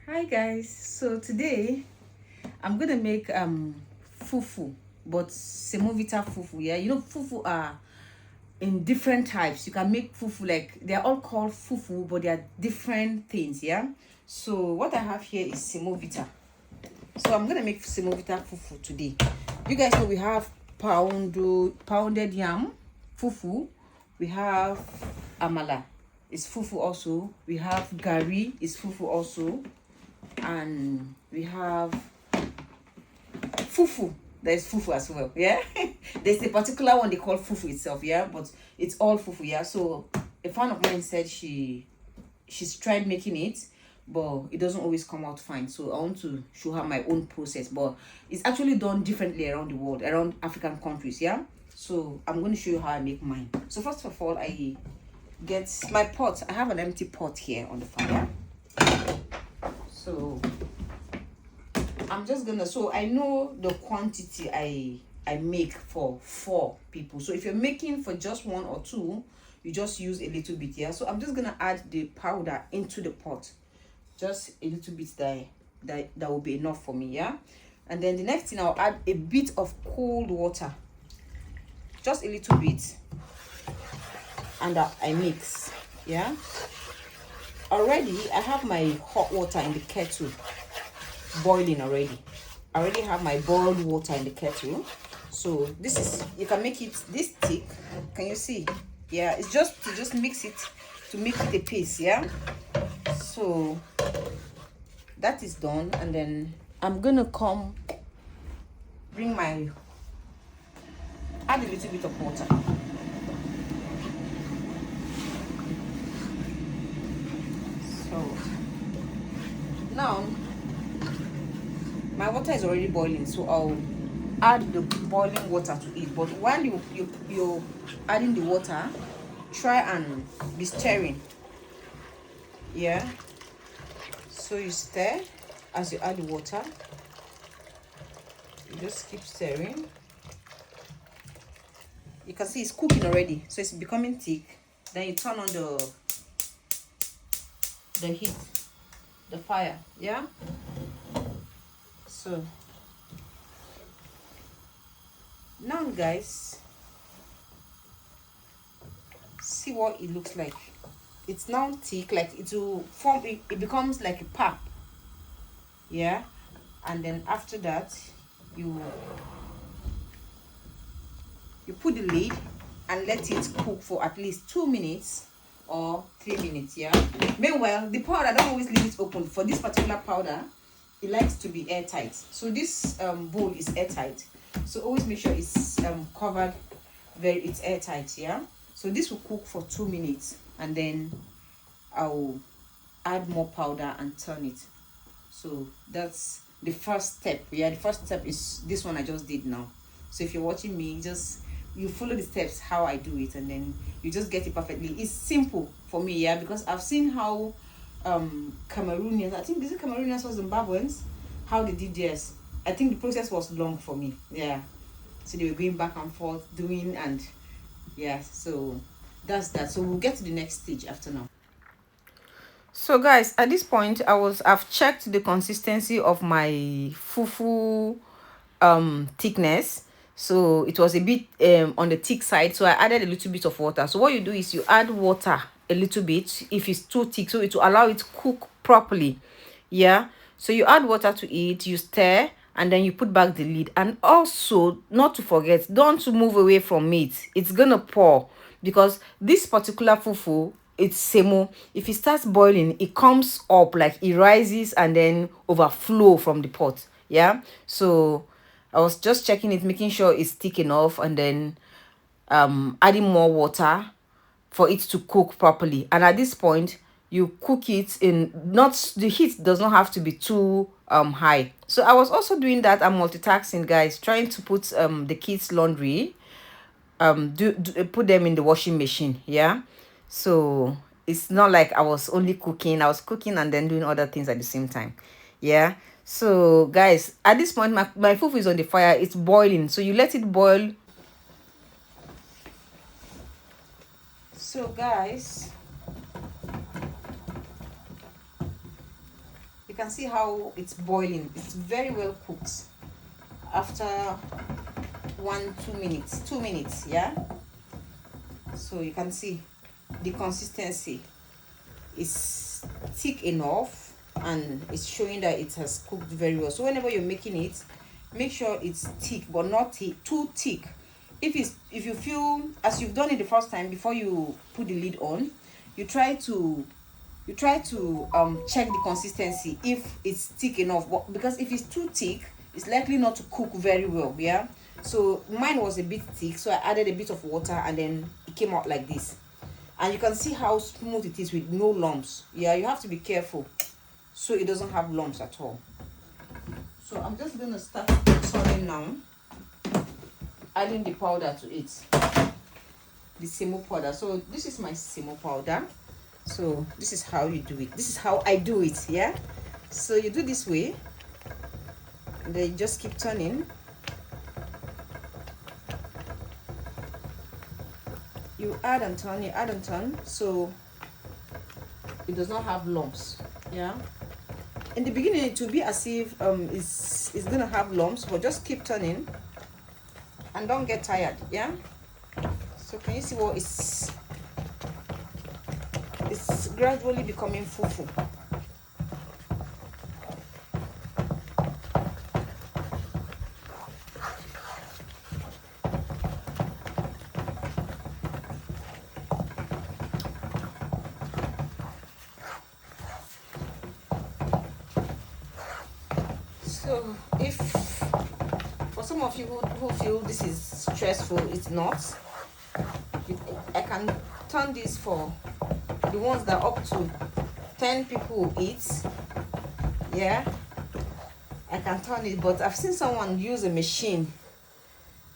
Hi guys, so today I'm gonna make fufu, but semovita fufu. Yeah, you know fufu are in different types. You can make fufu, like they're all called fufu, but they are different things. Yeah, so what I have here is semovita. So I'm gonna make semovita fufu today. You guys know we have pounded yam fufu. We have amala, it's fufu also. We have gari, it's fufu also. And we have fufu. There's fufu as well. Yeah. There's a particular one they call fufu itself. Yeah, but it's all fufu. Yeah. So a friend of mine said she's tried making it, but it doesn't always come out fine. So I want to show her my own process, but it's actually done differently around the world, around African countries. Yeah. So I'm going to show you how I make mine. So first of all, I get my pot. I have an empty pot here on the fire. So I'm just gonna, so I know the quantity I make for 4 people. So if you're making for just 1 or 2, you just use a little bit. Yeah, so I'm just gonna add the powder into the pot, just a little bit. That will be enough for me. Yeah, and then the next thing, I'll add a bit of cold water, just a little bit, and I mix. Yeah, already I have my hot water in the kettle boiling already. I already have my boiled water in the kettle. So this is, you can make it this thick. Can you see? Yeah, it's just to mix it, to make it a paste. Yeah, so that is done. And then I'm gonna bring my, add a little bit of water. So now my water is already boiling, so I'll add the boiling water to it. But while you're adding the water, try and be stirring. Yeah, so you stir as you add the water. You just keep stirring. You can see it's cooking already, so it's becoming thick. Then you turn on the heat, the fire. Yeah, so now guys, see what it looks like. It's now thick, like it will form, it becomes like a pap. Yeah, and then after that, you put the lid and let it cook for at least 2 minutes or 3 minutes. Yeah, meanwhile the powder, don't always leave it open. For this particular powder, it likes to be airtight, so this bowl is airtight, so always make sure it's covered, it's airtight. Yeah, so this will cook for 2 minutes, and then I'll add more powder and turn it. So that's the first step. Yeah, the first step is this one I just did now. So if you're watching me, just you follow the steps how I do it, and then you just get it perfectly. It's simple for me. Yeah, because I've seen how Cameroonians, I think, is it Cameroonians or Zimbabweans, how they did theirs. I think the process was long for me. Yeah, so they were going back and forth doing, and yeah, so that's that. So we'll get to the next stage after now. So guys, at this point, I've checked the consistency of my fufu thickness. So it was a bit on the thick side, so I added a little bit of water. So what you do is you add water a little bit if it's too thick, so it will allow it to cook properly. Yeah, so you add water to it, you stir, and then you put back the lid. And also, not to forget, don't move away from it, it's gonna pour, because this particular fufu, it's semo, if it starts boiling, it comes up, like it rises and then overflow from the pot. Yeah, so I was just checking it, making sure it's thick enough, and then adding more water for it to cook properly. And at this point, you cook it in, not, the heat does not have to be too high. So I was also doing that. I'm multitasking, guys, trying to put the kids laundry, put them in the washing machine. Yeah, so it's not like I was only cooking, I was cooking and then doing other things at the same time. Yeah, so guys, at this point, my fufu is on the fire, it's boiling, so you let it boil. So guys, can see how it's boiling. It's very well cooked after 2 minutes. Yeah, so you can see the consistency is thick enough, and it's showing that it has cooked very well. So whenever you're making it, make sure it's thick, but not too thick. If you feel, as you've done it the first time, before you put the lid on, you try to check the consistency if it's thick enough. But because if it's too thick, it's likely not to cook very well. Yeah, so mine was a bit thick, so I added a bit of water, and then it came out like this. And you can see how smooth it is with no lumps. Yeah, you have to be careful so it doesn't have lumps at all. So I'm just going to start turning now, adding the powder to it, the semo powder. So this is my semo powder. So this is how you do it. This is how I do it. Yeah, so you do this way, and then you just keep turning. You add and turn, so it does not have lumps. Yeah, in the beginning it will be as if it's gonna have lumps, but just keep turning and don't get tired. Yeah, so can you see what it's gradually becoming fufu. So if for some of you who feel this is stressful, it's not. I can turn this for the ones that up to 10 people eat. Yeah, I can turn it, but I've seen someone use a machine,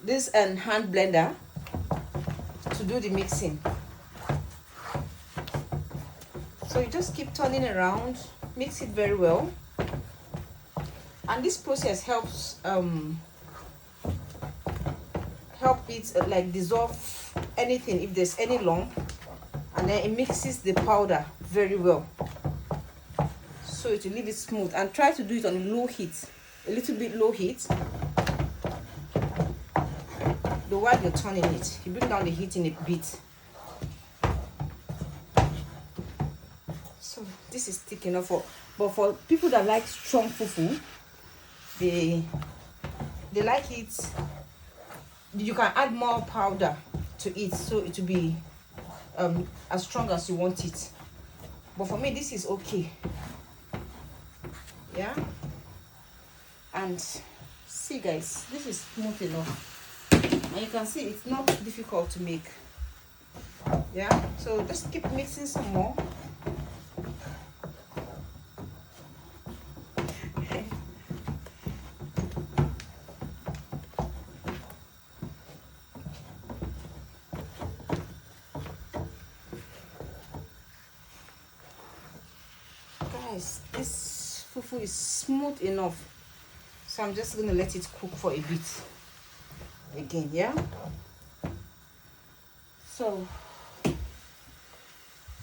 this and hand blender, to do the mixing. So you just keep turning around, mix it very well. And this process helps help it like dissolve anything if there's any lump, and then it mixes the powder very well, so it will leave it smooth. And try to do it on low heat, a little bit low heat. The while you're turning it, you bring down the heat in a bit. So this is thick enough but for people that like strong fufu, they like it, you can add more powder to it, so it will be as strong as you want it. But for me, this is okay. Yeah, and see guys, this is smooth enough, and you can see it's not difficult to make. Yeah, so just keep mixing some more. This fufu is smooth enough, so I'm just going to let it cook for a bit again. Yeah, so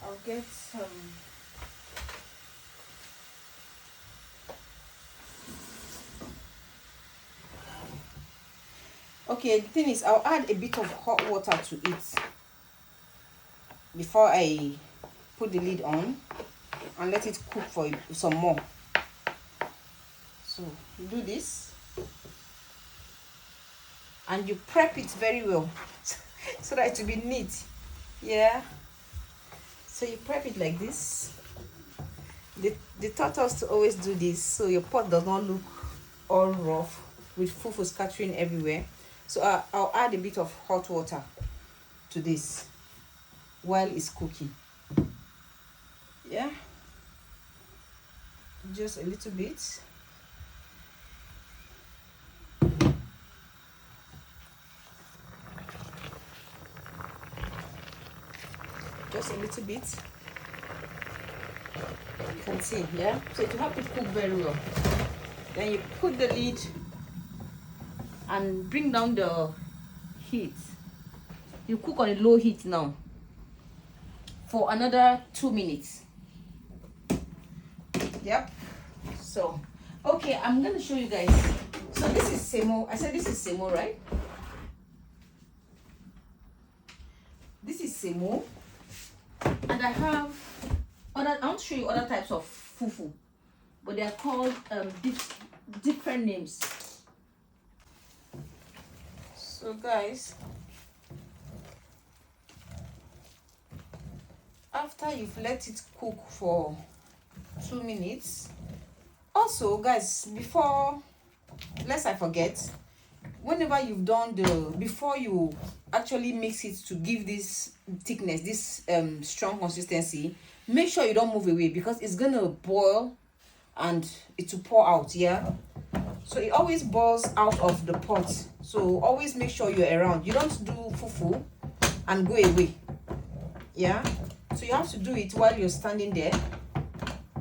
I'll get some okay, the thing is, I'll add a bit of hot water to it before I put the lid on, and let it cook for some more. So you do this, and you prep it very well so that it will be neat. Yeah, so you prep it like this. They taught us to always do this, so your pot does not look all rough with fufu scattering everywhere. So I'll add a bit of hot water to this while it's cooking. Yeah, just a little bit. Just a little bit. You can see, yeah, so to help it cook very well. Then you put the lid and bring down the heat. You cook on a low heat now for another 2 minutes. Yep, So okay, I'm gonna show you guys. So this is semo. I said this is semo, right? This is semo, and I have other. I want to show you other types of fufu, but they are called different names. So guys, after you've let it cook for 2 minutes, also guys, before, lest I forget, whenever you've done before you actually mix it to give this thickness, this strong consistency, make sure you don't move away, because it's gonna boil and it will pour out. Yeah, so it always boils out of the pot, so always make sure you're around. You don't do fufu and go away. Yeah, so you have to do it while you're standing there.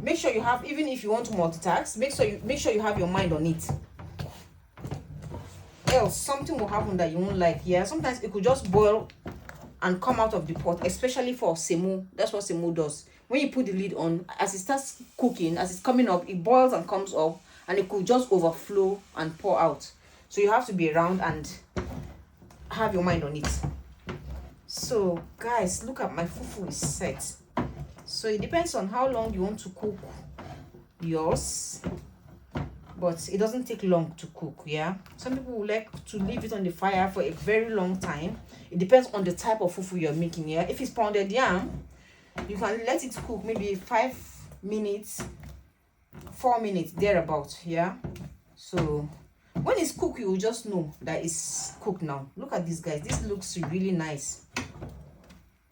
Make sure you have, even if you want to multitask, make sure you have your mind on it, else something will happen that you won't like. Yeah, sometimes it could just boil and come out of the pot, especially for semo. That's what semo does. When you put the lid on, as it starts cooking, as it's coming up, it boils and comes up, and it could just overflow and pour out. So you have to be around and have your mind on it. So guys, look at my fufu is set. So it depends on how long you want to cook yours, but it doesn't take long to cook. Yeah, some people would like to leave it on the fire for a very long time. It depends on the type of fufu you're making. Yeah, if it's pounded yam, you can let it cook maybe 5 minutes, 4 minutes thereabout. Yeah, so when it's cooked, you will just know that it's cooked now. Look at this, guys. This looks really nice,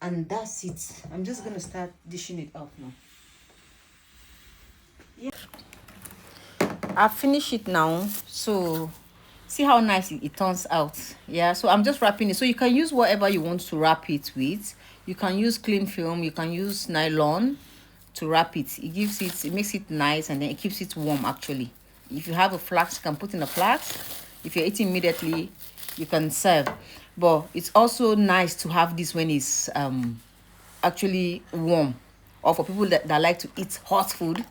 and that's it. I'm just gonna start dishing it out now. Yeah, I've finished it now, so see how nice it turns out. Yeah, so I'm just wrapping it, so you can use whatever you want to wrap it with. You can use cling film, you can use nylon to wrap it. It makes it nice, and then it keeps it warm. Actually, if you have a flask, you can put in a flask. If you're eating immediately, you can serve. But it's also nice to have this when it's actually warm, or for people that like to eat hot food,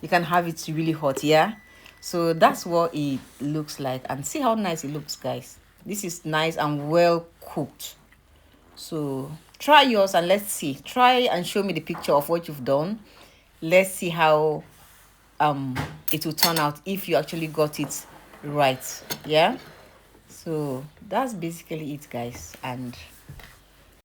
you can have it really hot. Yeah, so that's what it looks like, and see how nice it looks, guys. This is nice and well cooked. So try yours and let's see. Try and show me the picture of what you've done. Let's see how it will turn out, if you actually got it right. Yeah, so that's basically it, guys, and